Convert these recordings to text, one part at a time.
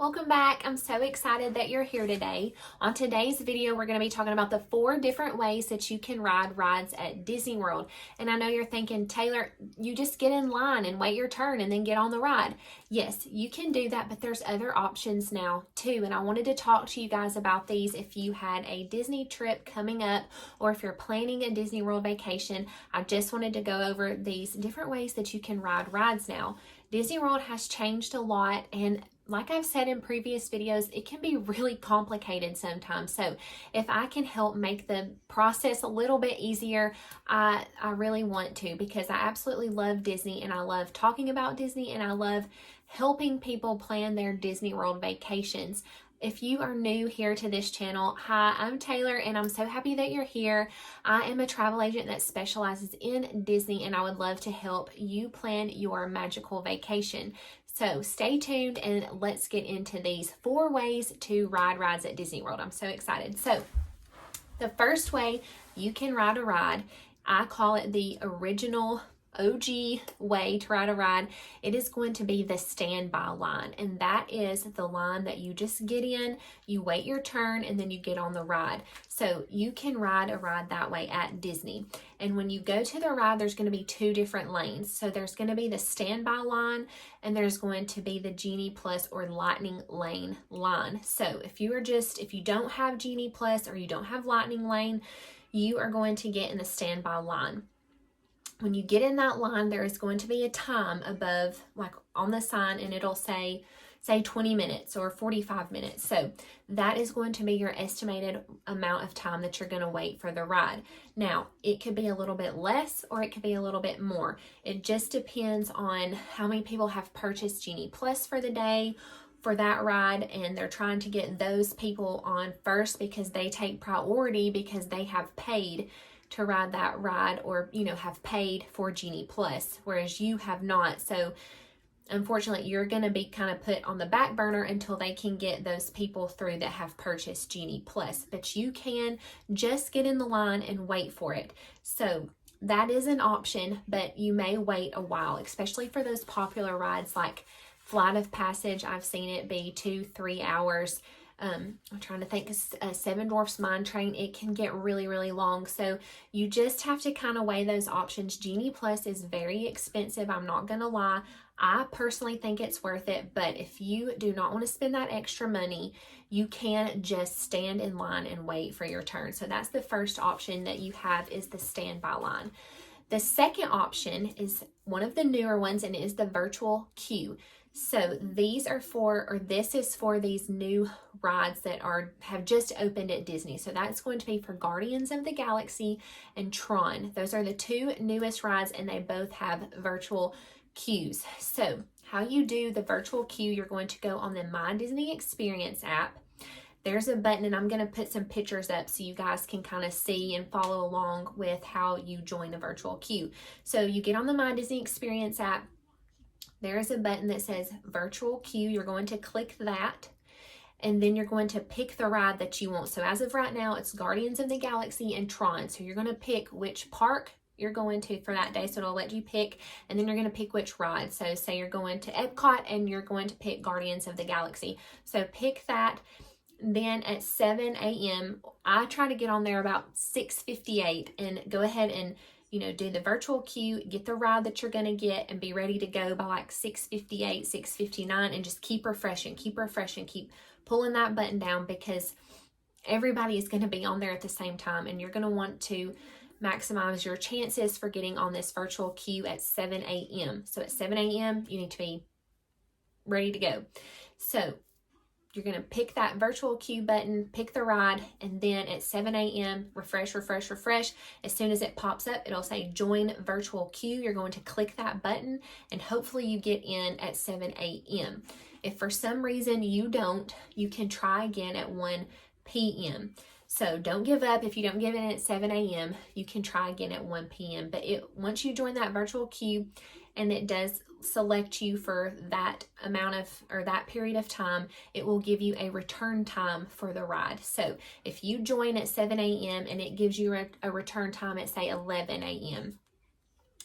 welcome back. I'm so excited that you're here today. On today's video, we're going to be talking about the 4 different ways that you can ride rides at Disney World. And I know you're thinking, Taylor, you just get in line and wait your turn and then get on the ride. Yes, you can do that, but there's other options now too. And I wanted to talk to you guys about these if you had a Disney trip coming up or if you're planning a Disney World vacation. I just wanted to go over these different ways that you can ride rides now. Disney World has changed a lot, and like I've said in previous videos, it can be really complicated sometimes. So if I can help make the process a little bit easier, I really want to, because I absolutely love Disney and I love talking about Disney and I love helping people plan their Disney World vacations. If you are new here to this channel, hi, I'm Taylor and I'm so happy that you're here. I am a travel agent that specializes in Disney and I would love to help you plan your magical vacation. So stay tuned and let's get into these 4 ways to ride rides at Disney World. I'm so excited. So the first way you can ride a ride, I call it the original OG way to ride a ride. It is going to be the standby line, and that is the line that you just get in, you wait your turn, and then you get on the ride. So you can ride a ride that way at Disney. And when you go to the ride, there's going to be 2 different lanes. So there's going to be the standby line and there's going to be the Genie Plus or Lightning Lane line. So if you don't have Genie Plus or you don't have Lightning Lane, you are going to get in the standby line. When you get in that line, there is going to be a time above, like on the sign, and it'll say 20 minutes or 45 minutes. So that is going to be your estimated amount of time that you're going to wait for the ride. Now, it could be a little bit less or it could be a little bit more. It just depends on how many people have purchased Genie Plus for the day for that ride, and they're trying to get those people on first because they take priority because they have paid to ride that ride, or have paid for Genie Plus, whereas you have not. So unfortunately, you're going to be kind of put on the back burner until they can get those people through that have purchased Genie Plus. But you can just get in the line and wait for it. So that is an option, but you may wait a while, especially for those popular rides like Flight of Passage. I've seen it be 2-3 hours. I'm trying to think, Seven Dwarfs Mine Train, it can get really, really long. So you just have to kind of weigh those options. Genie Plus is very expensive. I'm not going to lie. I personally think it's worth it. But if you do not want to spend that extra money, you can just stand in line and wait for your turn. So that's the first option that you have, is the standby line. The second option is one of the newer ones, and it is the virtual queue. So this is for these new rides that have just opened at Disney. So that's going to be for Guardians of the Galaxy and Tron. Those are the 2 newest rides, and they both have virtual queues. So how you do the virtual queue, you're going to go on the My Disney Experience app. There's a button, and I'm going to put some pictures up so you guys can kind of see and follow along with how you join a virtual queue. So you get on the My Disney Experience app. There is a button that says virtual queue. You're going to click that, and then you're going to pick the ride that you want. So as of right now, it's Guardians of the Galaxy and Tron. So you're going to pick which park you're going to for that day. So it'll let you pick, and then you're going to pick which ride. So say you're going to Epcot and you're going to pick Guardians of the Galaxy. So pick that. Then at 7 a.m., I try to get on there about 6:58 and go ahead and do the virtual queue, get the ride that you're going to get, and be ready to go by like 6:58, 6:59, and just keep refreshing, keep pulling that button down, because everybody is going to be on there at the same time, and you're going to want to maximize your chances for getting on this virtual queue at 7 a.m. So at 7 a.m., you need to be ready to go. So you're going to pick that virtual queue button, pick the ride, and then at 7 a.m., refresh. As soon as it pops up, it'll say join virtual queue. You're going to click that button, and hopefully you get in at 7 a.m. If for some reason you don't, you can try again at 1 p.m. So don't give up. If you don't get in at 7 a.m., you can try again at 1 p.m. But once you join that virtual queue and it does select you for that that period of time, it will give you a return time for the ride. So if you join at 7 a.m. and it gives you a return time at say 11 a.m.,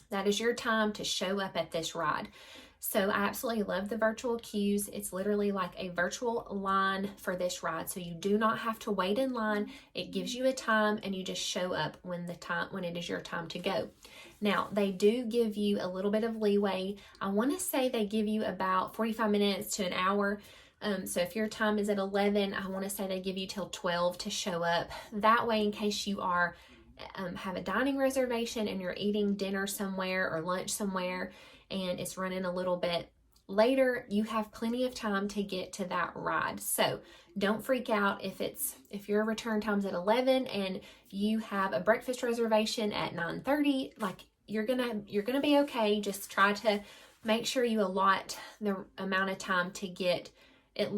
that is your time to show up at this ride. So I absolutely love the virtual queues. It's literally like a virtual line for this ride. So you do not have to wait in line. It gives you a time and you just show up when it is your time to go. Now, they do give you a little bit of leeway. I want to say they give you about 45 minutes to an hour. So if your time is at 11, I want to say they give you till 12 to show up. That way, in case you are have a dining reservation and you're eating dinner somewhere or lunch somewhere and it's running a little bit later, you have plenty of time to get to that ride. So don't freak out if your return time's at 11 and you have a breakfast reservation at 9:30. Like, you're gonna be okay. Just try to make sure you allot the amount of time to get it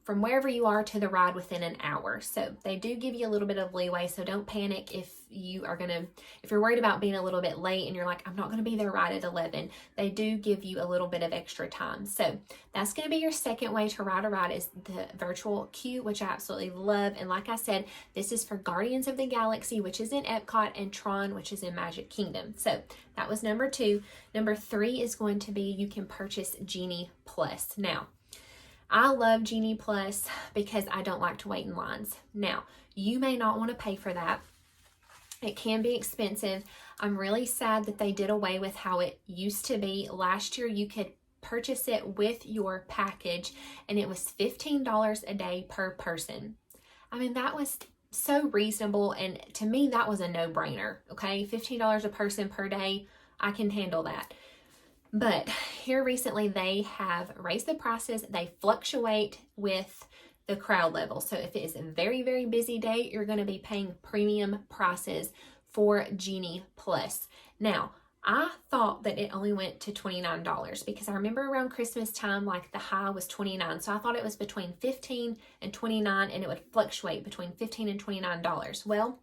from wherever you are to the ride within an hour. So they do give you a little bit of leeway. So don't panic if you're worried about being a little bit late and you're like, I'm not going to be there right at 11. They do give you a little bit of extra time. So that's going to be your second way to ride a ride, is the virtual queue, which I absolutely love. And like I said, this is for Guardians of the Galaxy, which is in Epcot, and Tron, which is in Magic Kingdom. So that was number 2. Number 3 is going to be, you can purchase Genie Plus. Now, I love Genie Plus because I don't like to wait in lines. Now, you may not want to pay for that. It can be expensive. I'm really sad that they did away with how it used to be. Last year, you could purchase it with your package, and it was $15 a day per person. I mean, that was so reasonable, and to me, that was a no-brainer, okay? $15 a person per day, I can handle that. But here recently, they have raised the prices. They fluctuate with the crowd level. So if it is a very, very busy day, you're going to be paying premium prices for Genie Plus. Now, I thought that it only went to $29 because I remember around Christmas time, like the high was $29. So I thought it was between $15 and $29, and it would fluctuate between $15 and $29. Well,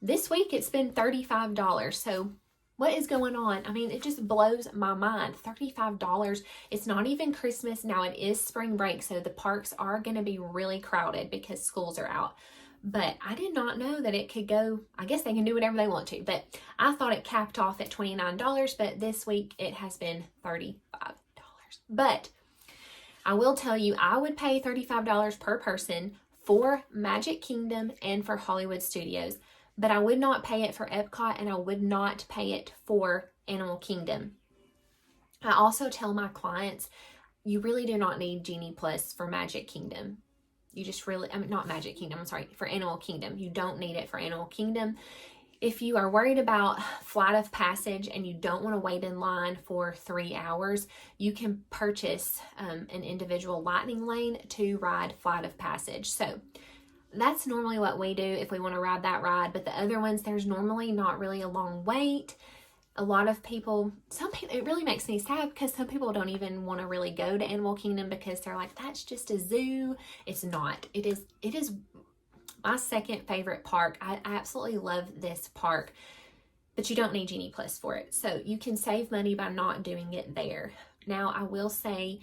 this week it's been $35. So what is going on? I mean, it just blows my mind. $35. It's not even Christmas. Now, it is spring break, so the parks are going to be really crowded because schools are out. But I did not know that it could go, I guess they can do whatever they want to, but I thought it capped off at $29, but this week it has been $35. But I will tell you, I would pay $35 per person for Magic Kingdom and for Hollywood Studios. But I would not pay it for Epcot, and I would not pay it for Animal Kingdom. I also tell my clients, you really do not need Genie Plus for Magic Kingdom. You just really, not Magic Kingdom, I'm sorry, for Animal Kingdom. You don't need it for Animal Kingdom. If you are worried about Flight of Passage and you don't want to wait in line for 3 hours, you can purchase an individual lightning lane to ride Flight of Passage. So that's normally what we do if we want to ride that ride. But the other ones, there's normally not really a long wait. A lot of people, it really makes me sad because some people don't even want to really go to Animal Kingdom because they're like, that's just a zoo. It's not. It is my second favorite park. I absolutely love this park, but you don't need Genie Plus for it. So you can save money by not doing it there. Now, I will say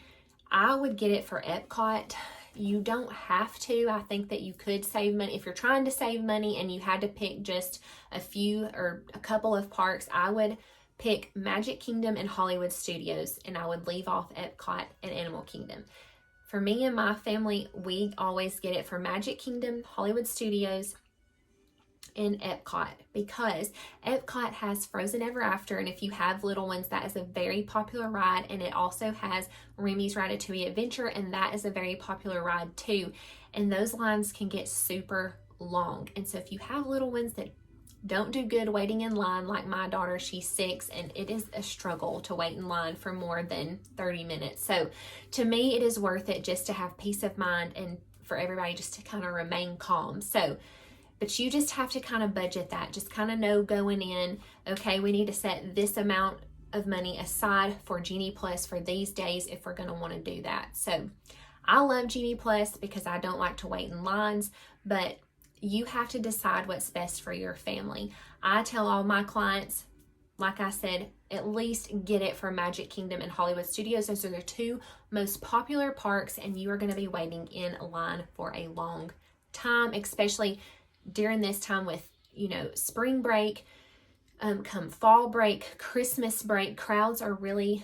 I would get it for Epcot. You don't have to. I think that you could save money. If you're trying to save money and you had to pick just a few or a couple of parks, I would pick Magic Kingdom and Hollywood Studios, and I would leave off Epcot and Animal Kingdom. For me and my family, we always get it for Magic Kingdom, Hollywood Studios, in Epcot, because Epcot has Frozen Ever After, and if you have little ones, that is a very popular ride, and it also has Remy's Ratatouille Adventure, and that is a very popular ride too, and those lines can get super long. And so if you have little ones that don't do good waiting in line, like my daughter, she's 6, and it is a struggle to wait in line for more than 30 minutes. So to me, it is worth it just to have peace of mind and for everybody just to kind of remain calm. So but you just have to kind of budget that. Just kind of know going in, okay, we need to set this amount of money aside for Genie Plus for these days if we're going to want to do that. So I love Genie Plus because I don't like to wait in lines, but you have to decide what's best for your family. I tell all my clients, like I said, at least get it for Magic Kingdom and Hollywood Studios. Those are the 2 most popular parks, and you are going to be waiting in line for a long time, especially during this time with, spring break, come fall break, Christmas break. Crowds are really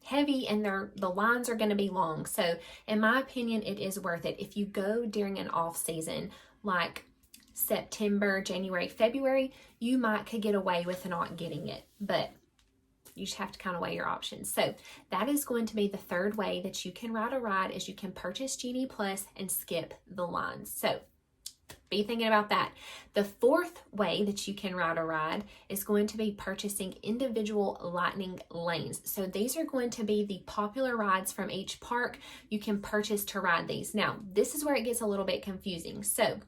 heavy and the lines are going to be long. So in my opinion, it is worth it. If you go during an off season like September, January, February, you could get away with not getting it, but you just have to kind of weigh your options. So that is going to be the third way that you can ride a ride, is you can purchase Genie Plus and skip the lines. So be thinking about that. The fourth way that you can ride a ride is going to be purchasing individual lightning lanes. So these are going to be the popular rides from each park. You can purchase to ride these. Now, this is where it gets a little bit confusing. So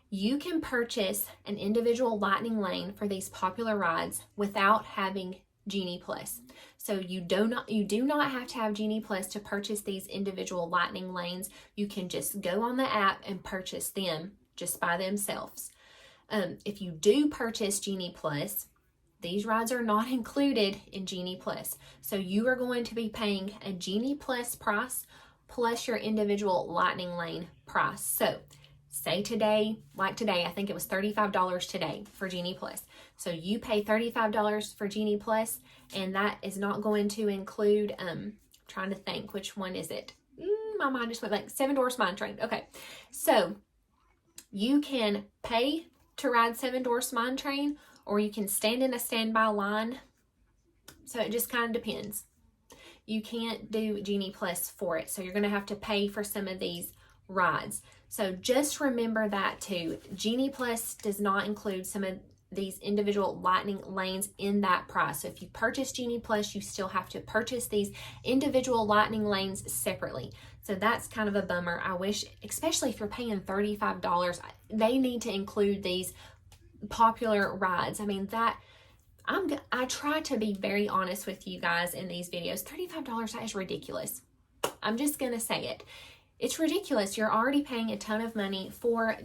you can purchase an individual lightning lane for these popular rides without having Genie Plus. So you do not have to have Genie Plus to purchase these individual lightning lanes. You can just go on the app and purchase them just by themselves. If you do purchase Genie Plus, these rides are not included in Genie Plus. So you are going to be paying a Genie Plus price plus your individual lightning lane price. So say today, like today, I think it was $35 today for Genie Plus. So you pay $35 for Genie Plus, and that is not going to include, trying to think, which one is it? My mind just went like Seven Dwarfs Mine Train. Okay, so you can pay to ride Seven Dwarfs Mine Train, or you can stand in a standby line. So it just kind of depends. You can't do Genie Plus for it, so you're going to have to pay for some of these rides. So just remember that too. Genie Plus does not include some of these individual lightning lanes in that price. So if you purchase Genie Plus, you still have to purchase these individual lightning lanes separately. So that's kind of a bummer. I wish, especially if you're paying $35, they need to include these popular rides. I mean, I try to be very honest with you guys in these videos. $35, that is ridiculous. I'm just going to say it. It's ridiculous. You're already paying a ton of money for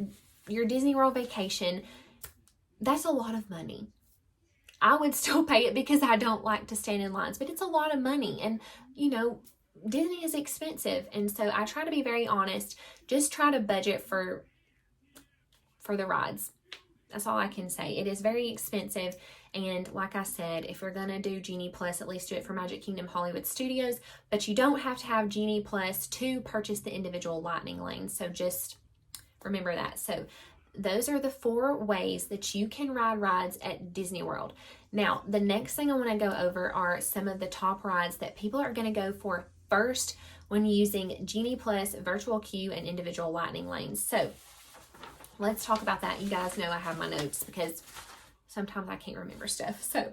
your Disney World vacation. That's a lot of money. I would still pay it because I don't like to stand in lines, but it's a lot of money. And, you know, Disney is expensive. And so I try to be very honest. Just try to budget for the rides. That's all I can say. It is very expensive. And like I said, if you're going to do Genie Plus, at least do it for Magic Kingdom Hollywood Studios. But you don't have to have Genie Plus to purchase the individual lightning lanes. So just remember that. So those are the 4 ways that you can ride rides at Disney World. Now, the next thing I want to go over are some of the top rides that people are going to go for first when using Genie Plus, Virtual Queue, and individual lightning lanes. So let's talk about that. You guys know I have my notes because sometimes I can't remember stuff. So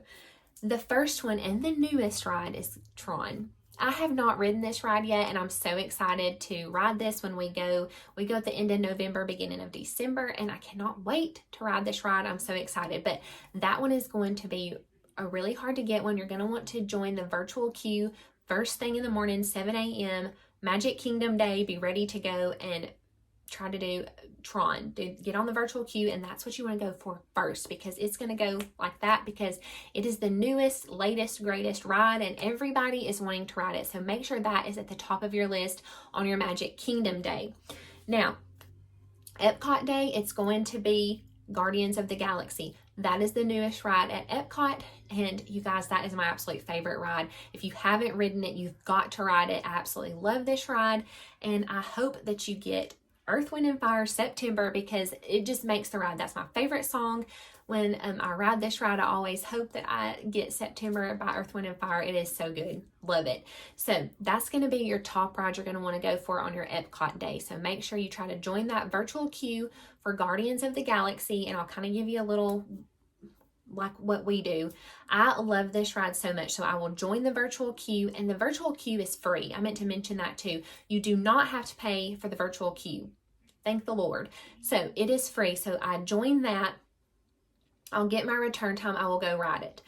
the first one and the newest ride is Tron. I have not ridden this ride yet, and I'm so excited to ride this when we go. We go at the end of November, beginning of December, and I cannot wait to ride this ride. I'm so excited. But that one is going to be a really hard to get one. You're going to want to join the virtual queue first thing in the morning, 7 a.m., Magic Kingdom Day. Be ready to go and try to do Tron. Get on the virtual queue, and that's what you want to go for first, because it's going to go like that because it is the newest, latest, greatest ride, and everybody is wanting to ride it. So make sure that is at the top of your list on your Magic Kingdom Day. Now, Epcot Day, it's going to be Guardians of the Galaxy. That is the newest ride at Epcot, and you guys, that is my absolute favorite ride. If you haven't ridden it, you've got to ride it. I absolutely love this ride, and I hope that you get Earth, Wind, and Fire September, because it just makes the ride. That's my favorite song. When I ride this ride, I always hope that I get September by Earth, Wind, and Fire. It is so good. Love it. So that's going to be your top ride you're going to want to go for on your Epcot Day. So make sure you try to join that virtual queue for Guardians of the Galaxy, and I'll kind of give you a little like what we do. I love this ride so much, so I will join the virtual queue, and the virtual queue is free. I meant to mention that too. You do not have to pay for the virtual queue. Thank the Lord. So it is free. So I join that. I'll get my return time. I will go ride it.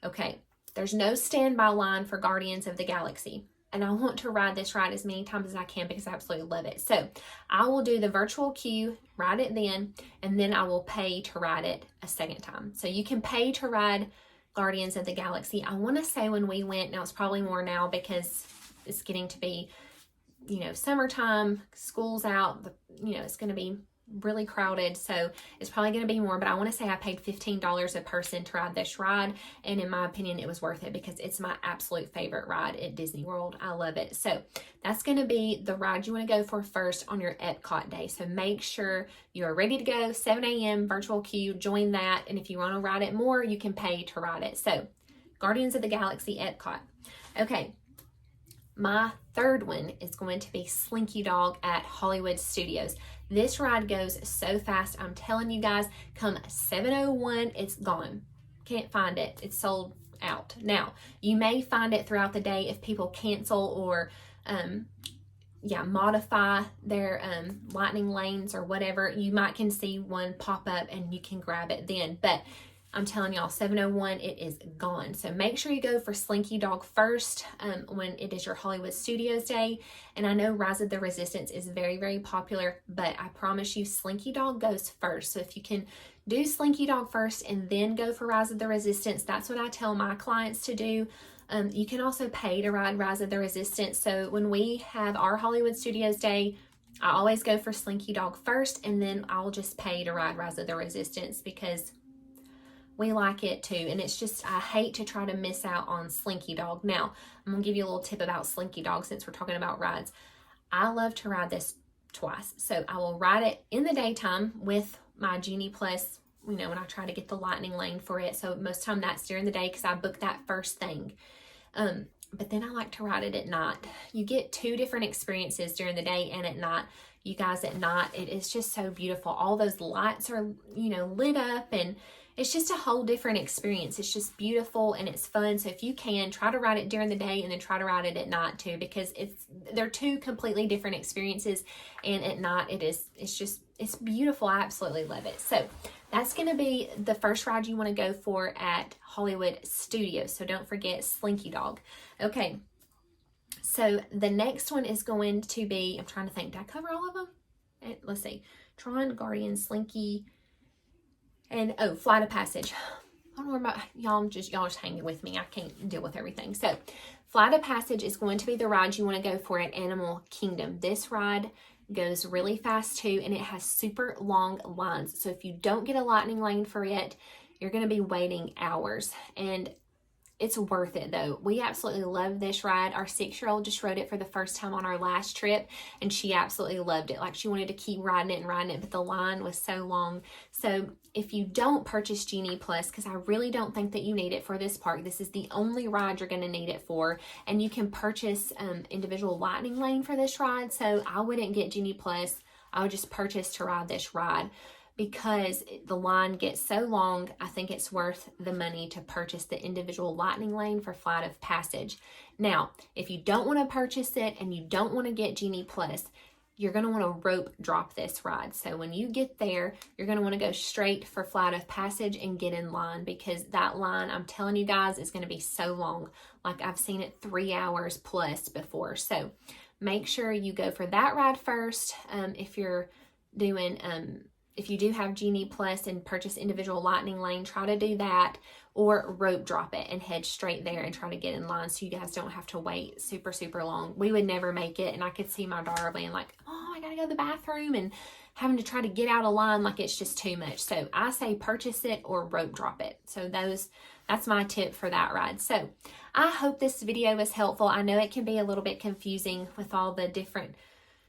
Okay. There's no standby line for Guardians of the Galaxy, and I want to ride this ride as many times as I can because I absolutely love it. So I will do the virtual queue, ride it then, and then I will pay to ride it a second time. So you can pay to ride Guardians of the Galaxy. I want to say when we went, now it's probably more now because it's getting to be, you know, summertime, school's out, you know, it's going to be really crowded, so it's probably going to be more, but I want to say I paid $15 a person to ride this ride, and in my opinion it was worth it because it's my absolute favorite ride at Disney World. I love it. So that's going to be the ride you want to go for first on your Epcot day. So make sure you are ready to go. 7 a.m. virtual queue, join that, and if you want to ride it more, you can pay to ride it. So Guardians of the Galaxy Epcot. Okay, my third one is going to be Slinky Dog at Hollywood Studios. This ride goes so fast. I'm telling you guys, come 7:01, it's gone. Can't find it. It's sold out. Now, you may find it throughout the day if people cancel or modify their lightning lanes or whatever. You might can see one pop up and you can grab it then. But I'm telling y'all, 7:01, it is gone. So make sure you go for Slinky Dog first when it is your Hollywood Studios day. And I know Rise of the Resistance is very, very popular, but I promise you Slinky Dog goes first. So if you can do Slinky Dog first and then go for Rise of the Resistance, that's what I tell my clients to do. You can also pay to ride Rise of the Resistance. So when we have our Hollywood Studios day, I always go for Slinky Dog first, and then I'll just pay to ride Rise of the Resistance because we like it too. And it's just, I hate to try to miss out on Slinky Dog. Now, I'm going to give you a little tip about Slinky Dog since we're talking about rides. I love to ride this twice. So I will ride it in the daytime with my Genie Plus, you know, when I try to get the lightning lane for it. So most of the time that's during the day because I booked that first thing. But then I like to ride it at night. You get two different experiences during the day and at night. You guys, at night, it is just so beautiful. All those lights are, you know, lit up, and it's just a whole different experience. It's just beautiful and it's fun. So if you can, try to ride it during the day and then try to ride it at night too, because they're two completely different experiences. And at night it's beautiful. I absolutely love it. So that's going to be the first ride you want to go for at Hollywood Studios. So don't forget Slinky Dog. Okay. So the next one is going to be, I'm trying to think, did I cover all of them? Let's see. Tron, Guardian, Slinky, and Flight of Passage. I don't know about y'all just hanging with me. I can't deal with everything. So Flight of Passage is going to be the ride you want to go for at Animal Kingdom. This ride goes really fast too, and it has super long lines. So if you don't get a lightning lane for it, you're going to be waiting hours. And it's worth it though. We absolutely love this ride. Our 6-year-old just rode it for the first time on our last trip, and she absolutely loved it. Like, she wanted to keep riding it, but the line was so long. So if you don't purchase Genie Plus, because I really don't think that you need it for this park, this is the only ride you're going to need it for, and you can purchase individual lightning lane for this ride. So I wouldn't get Genie Plus. I would just purchase to ride this ride. Because the line gets so long, I think it's worth the money to purchase the individual lightning lane for Flight of Passage. Now, if you don't want to purchase it and you don't want to get Genie Plus, you're going to want to rope drop this ride. So when you get there, you're going to want to go straight for Flight of Passage and get in line, because that line, I'm telling you guys, is going to be so long. Like, I've seen it 3 hours plus before. So make sure you go for that ride first. If you're doing... If you do have Genie Plus and purchase individual lightning lane, try to do that, or rope drop it and head straight there and try to get in line so you guys don't have to wait super, super long. We would never make it, and I could see my daughter being like, oh, I gotta go to the bathroom, and having to try to get out of line. Like, it's just too much. So I say purchase it or rope drop it. So that's my tip for that ride. So I hope this video was helpful. I know it can be a little bit confusing with all the different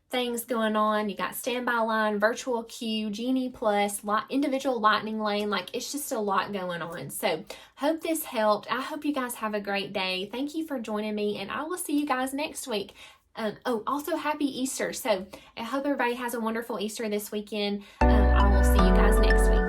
things going on. You got standby line, virtual queue, Genie Plus, individual lightning lane. Like, it's just a lot going on. So hope this helped. I hope you guys have a great day. Thank you for joining me, and I will see you guys next week. Also happy Easter. So I hope everybody has a wonderful Easter this weekend. I will see you guys next week.